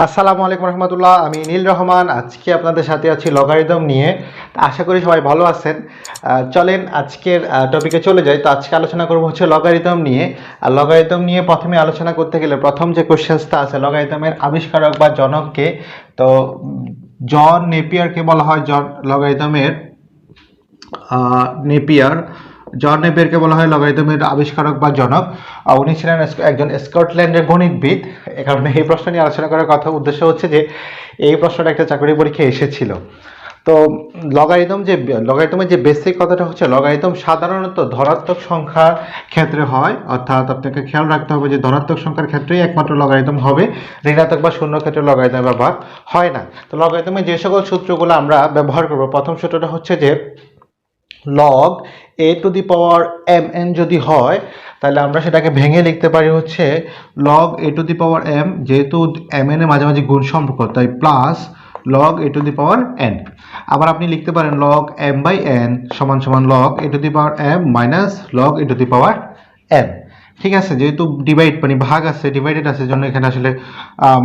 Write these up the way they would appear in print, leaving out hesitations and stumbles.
আসসালামু আলাইকুম রহমতুল্লাহ। আমি নীল রহমান। আজকে আপনাদের সাথে আছি লগারিদম নিয়ে। আশা করি সবাই ভালো আছেন। চলেন আজকের টপিকে চলে যাই। তো আজকে আলোচনা করব হচ্ছে লগারিদম নিয়ে। আর লগারিদম নিয়ে প্রথমে আলোচনা করতে গেলে প্রথম যে কোশ্চেন্সটা আছে, লগারিদমের আবিষ্কারক বা জনককে। তো জন নেপিয়ারকে বলা হয় লগারিদমের নেপিয়ার। জন নেপিয়ারকে বলা হয় লগারিদমের আবিষ্কারক বা জনক। উনি ছিলেন একজন স্কটল্যান্ডের গণিতবিদ। এ কারণে এই প্রশ্ন নিয়ে আলোচনা করার কথা উদ্দেশ্য হচ্ছে যে এই প্রশ্নটা একটা চাকরি পরীক্ষায় এসেছিল। তো লগারিদমের যে বেসিক কথাটা হচ্ছে, লগারিদম সাধারণত ধনাত্মক সংখ্যার ক্ষেত্রে হয়, অর্থাৎ আপনাকে খেয়াল রাখতে হবে যে ধনাত্মক সংখ্যার ক্ষেত্রেই একমাত্র লগারিদম হবে, ঋণাত্মক বা শূন্য ক্ষেত্রে লগারিদম ব্যবহার হয় না। তো লগারিদমের যে সকল সূত্রগুলো আমরা ব্যবহার করব, প্রথম সূত্রটা হচ্ছে যে log a to the power m n যদি হয়, তাহলে আমরা সেটাকে ভেঙে লিখতে পারি হচ্ছে log a to the power m, যেহেতু এম এন এর মাঝামাঝি গুণ সম্পর্ক, তাই plus log a to the power n. আবার আপনি লিখতে পারেন লগ এম বাই এন সমান সমান log a to the power m minus log a to the power n. ঠিক আছে, যেহেতু ডিভাইড মানে ভাগ আছে, ডিভাইডেড আছে, জন্য এখানে আসলে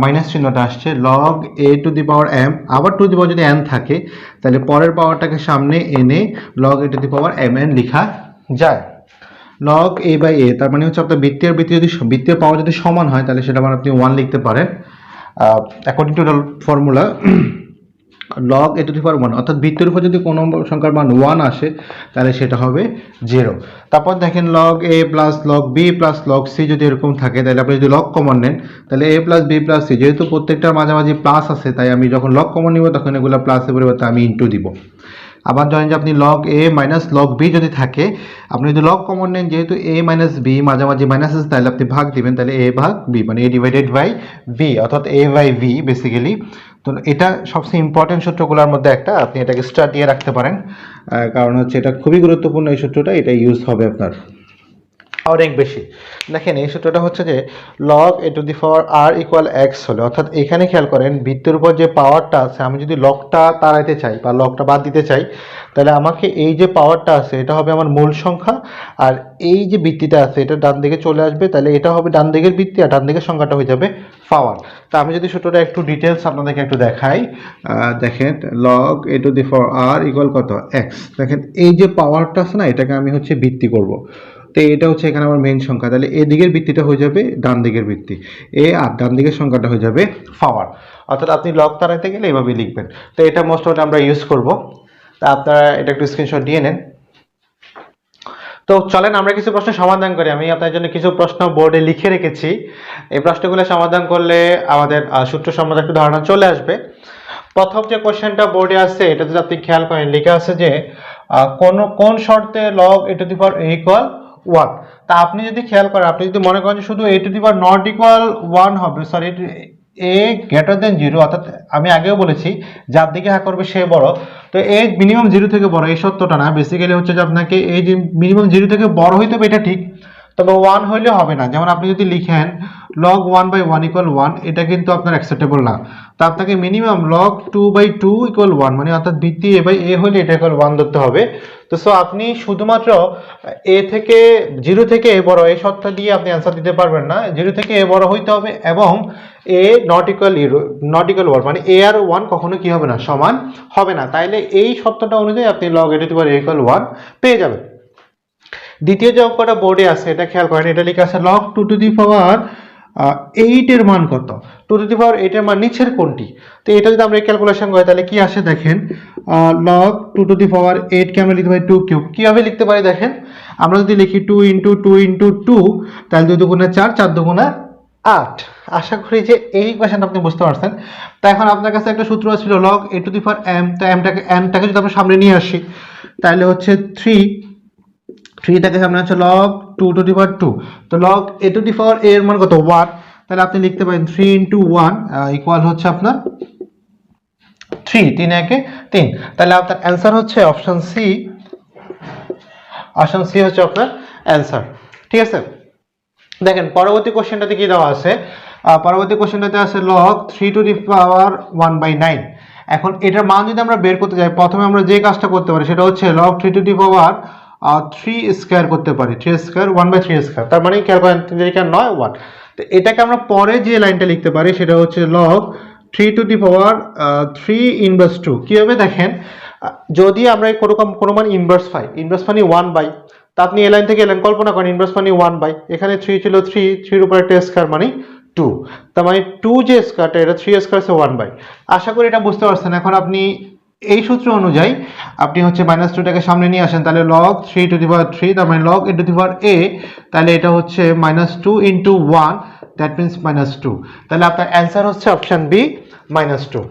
মাইনাস চিহ্নটা আসছে। Log a to the power m, আবার টু দি পাওয়ার যদি এন থাকে তাহলে পরের পাওয়ারটাকে সামনে এনে log a to the power m n লেখা যায়। লগ এ বাই এ, তার মানে হচ্ছে আপনার বৃত্তীয় পাওয়ার যদি সমান হয় তাহলে সেটা আবার আপনি ওয়ান লিখতে পারেন according to formula log a to the power one, অর্থাৎ বৃত্তের উপর যদি কোনো সংখ্যার মান ওয়ান আসে তাহলে সেটা হবে 0। তারপর দেখেন log A plus log B plus log C যদি এরকম থাকে, তাহলে আপনি যদি লগ কমন নেন তাহলে এ প্লাস বি প্লাস সি, যেহেতু প্রত্যেকটার মাঝামাঝি প্লাস আছে তাই আমি যখন লগ কমন নিব তখন এগুলো প্লাসের পরিবর্তে আমি ইন্টু দিব। আবার ধরেন যে আপনি লগ এ মাইনাস লগ বি যদি থাকে, আপনি যদি লগ কমন নেন, যেহেতু এ মাইনাস বি মাঝামাঝি মাইনাস আছে তাহলে আপনি ভাগ দিবেন, তাহলে এ ভাগ বি মানে এ ডিভাইডেড বাই বি, অর্থাৎ এ বাই ভি বেসিক্যালি। তো এটা সবচেয়ে ইম্পর্টেন্ট সূত্রগুলোর মধ্যে একটা, আপনি এটাকে স্টার দিয়ে রাখতে পারেন, কারণ হচ্ছে এটা খুবই গুরুত্বপূর্ণ এই সূত্রটা, এটা ইউজ হবে আপনার অনেক বেশি। দেখেন এই সূত্রটা হচ্ছে যে log a to the power r equal x হলে, অর্থাৎ এখানে খেয়াল করেন বৃত্তের উপর যে পাওয়ারটা আছে, আমি যদি লগটা তাড়াইতে চাই বা লগটা বাদ দিতে চাই, তাহলে আমাকে এই যে পাওয়ারটা আছে এটা হবে আমার মূল সংখ্যা, আর এই যে বৃত্তিটা আছে এটা ডান দিকে চলে আসবে, তাহলে এটা হবে ডান দিকের বৃত্তি আর ডান দিকের সংখ্যাটা হয়ে যাবে পাওয়ার। তা আমি যদি সূত্রটা একটু ডিটেলস আপনাদেরকে একটু দেখাই, দেখেন log a to the power r equal কত এক্স। দেখেন এই যে পাওয়ারটা আছে না, এটাকে আমি হচ্ছে বৃত্তি করব। তো এটা হচ্ছে এখানে আমার মেইন সংখ্যা, তাহলে এ দিকের বৃত্তিটা হয়ে যাবে ডান দিকের বৃত্তি, এ আর ডান দিকের সংখ্যাটা হয়ে যাবে পাওয়ার। অর্থাৎ আপনি লগ তাড়াইতে গেলে এভাবে লিখবেন। তো এটা মোস্ট অফ আমরা ইউজ করব। তা আপনারা এটা একটু স্ক্রিনশট দিয়ে নেন। তো চলেন আমরা কিছু প্রশ্ন সমাধান করি। আমি আপনার জন্য কিছু প্রশ্ন বোর্ডে লিখে রেখেছি, এই প্রশ্নগুলো সমাধান করলে আমাদের সূত্র সম্বন্ধে একটু ধারণা চলে আসবে। প্রথম যে কোশ্চেনটা বোর্ডে আছে এটা যদি আপনি খেয়াল করেন, লেখা আছে যে কোন শর্তে log a to the power A equal 1। তা আপনি যদি খেয়াল করেন, আপনি যদি মনে করেন যে শুধু A to the power not equal 1 হবে, সরি এ গ্রেটার দেন 0, অর্থাৎ আমি আগেও বলেছি যার দিকে হ্যাঁ করবে সে বড়। তো এ মিনিমাম 0 থেকে বড় এই সত্যটা না, বেসিক্যালি হচ্ছে যে আপনাকে এই যে মিনিমাম 0 থেকে বড় হইতে হবে এটা ঠিক, তবে 1 হইলে হবে না। যেমন আপনি যদি লিখেন log 1/1 ইকুয়াল 1, এটা কিন্তু আপনার অ্যাকসেপ্টেবল না। তা আপনাকে মিনিমাম log 2/2 ইকুয়াল 1, মানে অর্থাৎ ভিত্তি এ বাই এ হলে এটা ইকুয়াল 1 ধরতে হবে। তো সো আপনি শুধুমাত্র এ থেকে 0 থেকে এ বড় এই শর্তটা দিয়ে আপনি অ্যান্সার দিতে পারবেন না। 0 থেকে এ বড় হইতে হবে এবং এ নট ইকুয়াল 1, মানে এ আর 1 কখনো কি হবে না, সমান হবে না। তাইলে এই শর্তটা অনুযায়ী আপনি log A to the power equal 1 পেয়ে যাবেন। দ্বিতীয় যে অঙ্কটা বোর্ডে আছে এটা খেয়াল করেন, এটা লেখা আছে log 2 টু দি পাওয়ার 8 এর মান কত। 2 টু দি পাওয়ার 8 এর মান নিচের কোনটি? তো এটা যদি আমরা ক্যালকুলেশন করি তাহলে কি আসে দেখেন, log 2 টু দি পাওয়ার 8 কে আমরা লিখতে পারি 2 কিউব। কিভাবে লিখতে পারি দেখেন, আমরা যদি লিখি 2 ইনটু 2 ইনটু 2, তাহলে 2 দুগুণে 4, 4 দুগুণে 8। আশা করি যে এই ইকুয়েশনটা আপনি বুঝতে পারছেন। তো এখন আপনার কাছে একটা সূত্র ছিল log a two the power m, তো m টাকে যদি আমরা সামনে নিয়ে আসি তাহলে হচ্ছে 3টাকে সামনে আছে log 2 টু দি পাওয়ার 2। তো log a two the power a এর মান কত 1, তাহলে আপনি লিখতে পারেন 3 ইনটু 1 ইকুয়াল হচ্ছে আপনার 3, 3 একে 3। তাহলে আপনার অ্যান্সার হচ্ছে অপশন সি। অপশন সি হচ্ছে আপনার অ্যান্সার। ঠিক আছে, দেখেন পরবর্তী কোশ্চেনটাতে কি দেওয়া আছে। পরবর্তী কোশ্চেনটাতে আছে log 3 টু দি পাওয়ার 1/9। এখন এটার মান যদি আমরা বের করতে যাই, প্রথমে আমরা যে কাজটা করতে পারি সেটা হচ্ছে log 3 two the power 3 square করতে পারি। 3 স্কয়ার 1/3 স্কয়ার, তার মানে খেয়াল করেন 3 9 1। তো তো এটাকে আমরা পরে যে লাইনটা লিখতে পারি সেটা হচ্ছে log 3 two the power 3 inverse 2। কীভাবে দেখেন, যদি আমরা কোনো মান ইনভার্স পাই, ইনভার্স মানে 1/, তা আপনি এই লাইন থেকে এই লাইন কল্পনা করেন, ইনভার্স মানে 1/, এখানে 3 ছিল 3 উপর একটা স্কয়ার মানে 2, তার মানে 2 যে স্কয়ারটা এটা 3 স্কয়ার হচ্ছে 1/। আশা করি এটা বুঝতে পারছেন। এখন আপনি এই সূত্র অনুযায়ী আপনি হচ্ছে -2টাকে সামনে নিয়ে আসেন, তাহলে log 3 টু দি পাওয়ার 3, তার মানে log into the power a, তাহলে এটা হচ্ছে -2 into 1, দ্যাট মিন্স -2। তাহলে আপনার অ্যান্সার হচ্ছে অপশন বি -2।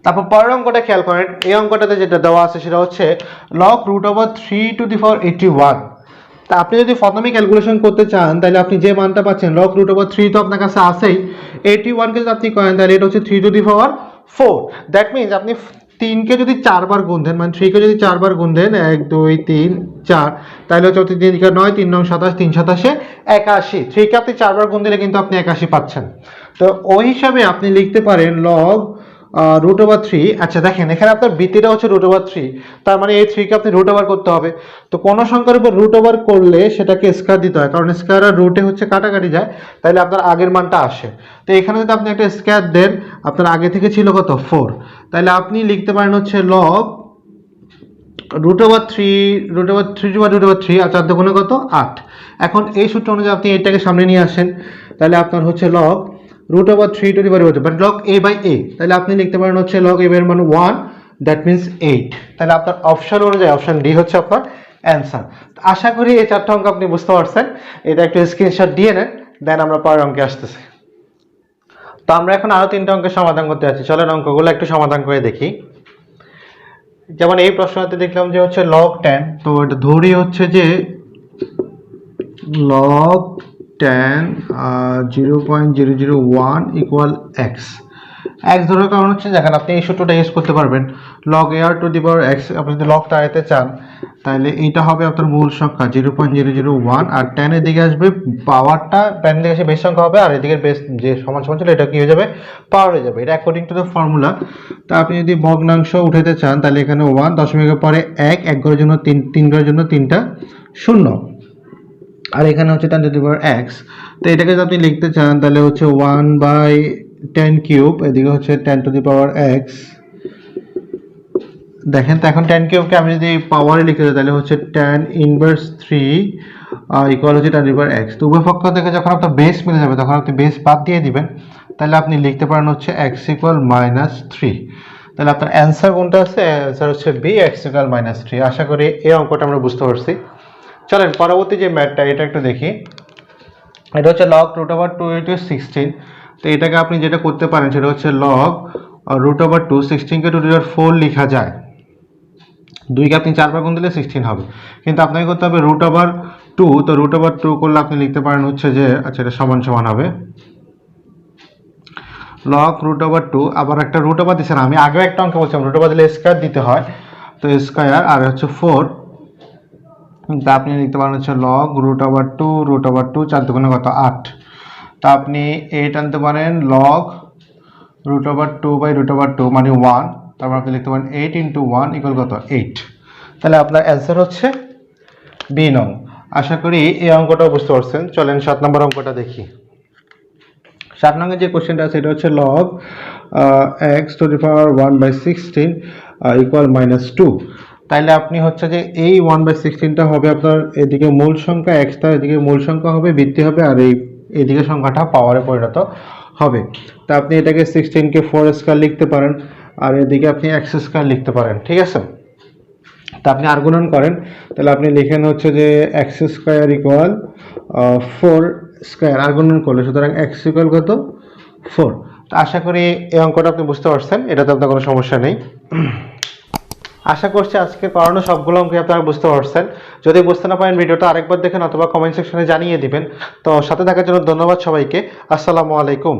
তারপর পরের অঙ্কটা খেয়াল করেন, এই অঙ্কটাতে যেটা দেওয়া আছে সেটা হচ্ছে log √3 টু দি পাওয়ার 81। তা আপনি যদি প্রথমে ক্যালকুলেশন করতে চান তাহলে আপনি যে মানটা পাচ্ছেন log √3 তো আপনার কাছে আছেই, 81 কে যদি আপনি করেন তাহলে এটা হচ্ছে 3 two the power 4। That means আপনি 3কে যদি 4 বার গুণ দেন, মানে 3কে যদি 4 বার গুণ দেন 1 2 3 4, তাহলে হচ্ছে 3 × 9 3 9 27 3 27 81। 3কে আপনি 4 বার গুণ দিলে কিন্তু আপনি 81 পাচ্ছেন। তো ওই হিসাবে আপনি লিখতে পারেন log √3। আচ্ছা দেখেন, এখানে আপনার বৃত্তিটা হচ্ছে √3, তার মানে এই 3কে আপনি √ওভার করতে হবে। তো কোনো সংখ্যার উপর √ওভার করলে সেটাকে স্কয়ার দিতে হয়, কারণ স্কয়ার আর রুটে হচ্ছে কাটাকাটি যায়, তাহলে আপনার আগের মানটা আসে। তো এখানে যদি আপনি একটা স্কয়ার দেন, আপনার আগে থেকে ছিল কত 4, তাহলে আপনি লিখতে পারেন হচ্ছে log √3 আর 4 দুগুণে কত 8। এখন এই সূত্র অনুযায়ী আপনি এটাকে সামনে নিয়ে আসেন, তাহলে আপনার হচ্ছে log √3 টু দি পাওয়ার হচ্ছে, বাট log a/a, তাহলে আপনি লিখতে পারেন হচ্ছে log a এর মান 1, দ্যাট মিন্স 8। তাহলে আপনার অপশন অনুযায়ী অপশন ডি হচ্ছে আপনার অ্যান্সার। আশা করি এই 4টা অঙ্ক আপনি বুঝতে পারছেন। এটা একটু স্ক্রিনশট দিয়ে নেন, দেন আমরা পরের অঙ্কে আসতেছি। তো আমরা এখন আরো 3টা অঙ্কের সমাধান করতে যাচ্ছি, চলেন অঙ্কগুলো একটু সমাধান করে দেখি। যেমন এই প্রশ্নতে দেখলাম যে হচ্ছে log 10, তো এটা ধরি হচ্ছে যে log 10 0.001 ইকুয়াল x। x ধরার কারণ হচ্ছে দেখেন আপনি এই সূত্রটা ইউজ করতে পারবেন, log ar two the power x। আপনি যদি লগ তাড়াতে চান তাহলে এইটা হবে আপনার মূল সংখ্যা 0.001, আর 10 এর দিকে আসবে পাওয়ারটা, 10 এর দিকে এসে বেস সংখ্যা হবে, আর এদিকে বেস যে সমান সমান ছিল এটা কি হয়ে যাবে, পাওয়ার হয়ে যাবে। এটা অ্যাকর্ডিং টু দ্য ফর্মুলা। তা আপনি যদি ভগ্নাংশ উঠাতে চান তাহলে এখানে 1, দশমিকের পরে 1, 1 ঘরের জন্য 3 ঘরের জন্য 3টা 0, আর এখানে হচ্ছে 10 টু দি পাওয়ার x। তো এটাকে যদি আপনি লিখতে চান তাহলে হচ্ছে 1/10 কিউব, এদিকে হচ্ছে 10 টু দি পাওয়ার x। দেখেন তো এখন 10 কিউবকে আমি যদি পাওয়ারে লিখে দিই তাহলে হচ্ছে 10 ইনভার্স 3 ইকুয়াল হচ্ছে 10 টু দি পাওয়ার x। তো উভয় পক্ষ থেকে যখন আপনার বেস মিলে যাবে তখন আপনি বেস বাদ দিয়ে দিবেন, তাহলে আপনি লিখতে পারেন হচ্ছে x ইকুয়াল -3। তাহলে আপনার অ্যান্সার কোনটা আছে, অ্যান্সার হচ্ছে বি, x ইকুয়াল -3। আশা করি এই অঙ্কটা আমরা বুঝতে পারছি। চলেন পরবর্তী যে ম্যাথটা এটা একটু দেখি। এটা হচ্ছে log √2 into 16। তো এটাকে আপনি যেটা করতে পারেন সেটা হচ্ছে log √2, 16কে 2 টু দি পাওয়ার 4 লেখা যায়, 2কে আপনি 4 বার গুণ দিলে 16 হবে, কিন্তু আপনাকে করতে হবে √2। তো √2 করলে আপনি লিখতে পারেন হচ্ছে যে, আচ্ছা এটা সমান সমান হবে log √2, আবার একটা √, দিচ্ছে না, আমি আগেও একটা অঙ্ক বলছিলাম √, দিলে স্কয়ার দিতে হয়, তো স্কয়ার আর হচ্ছে 4, তা আপনি লিখতে পারেন হচ্ছে log √2, 4 দুগুণে কত 8। তা আপনি এইটা আনতে পারেন log √2/√2 মানে 1, তারপর আপনি লিখতে পারেন 8 into 1 ইকুয়াল কত 8। তাহলে আপনার অ্যান্সার হচ্ছে বি নং। আশা করি এই অঙ্কটাও বুঝতে পারছেন। চলেন 7 নম্বর অঙ্কটা দেখি। 7 নম্বরে যে কোশ্চেনটা আছে এটা হচ্ছে log x two the power 1/16 equal -2। তাইলে আপনি হচ্ছে যে এই 1/16টা হবে আপনার এদিকে মূল সংখ্যা x, টা এদিকে মূল সংখ্যা হবে, বৃদ্ধি হবে, আর এদিকে সংখ্যাটা পাওয়ারে পরিণত হবে। তা আপনি এটাকে 16কে 4 স্কয়ার লিখতে পারেন, আর এদিকে আপনি x স্কয়ার লিখতে পারেন, ঠিক আছে। তা আপনি আর গুণন করেন, তাহলে আপনি লিখেন হচ্ছে যে x স্কয়ার ইকুয়াল 4 স্কয়ার, আর গুণন করলে, সুতরাং x ইকুয়াল কত 4। তো আশা করি এই অঙ্কটা আপনি বুঝতে পারছেন, এটাতে আপনার কোনো সমস্যা নেই। আশা করছি আজকে পড়ানো সবগুলো অঙ্ক আপনারা বুঝতে পারছেন। যদি বুঝতে না পারেন ভিডিওটা আরেকবার দেখেন অথবা কমেন্ট সেকশনে জানিয়ে দিবেন। তো সাথে থাকার জন্য ধন্যবাদ সবাইকে। আসসালামু আলাইকুম।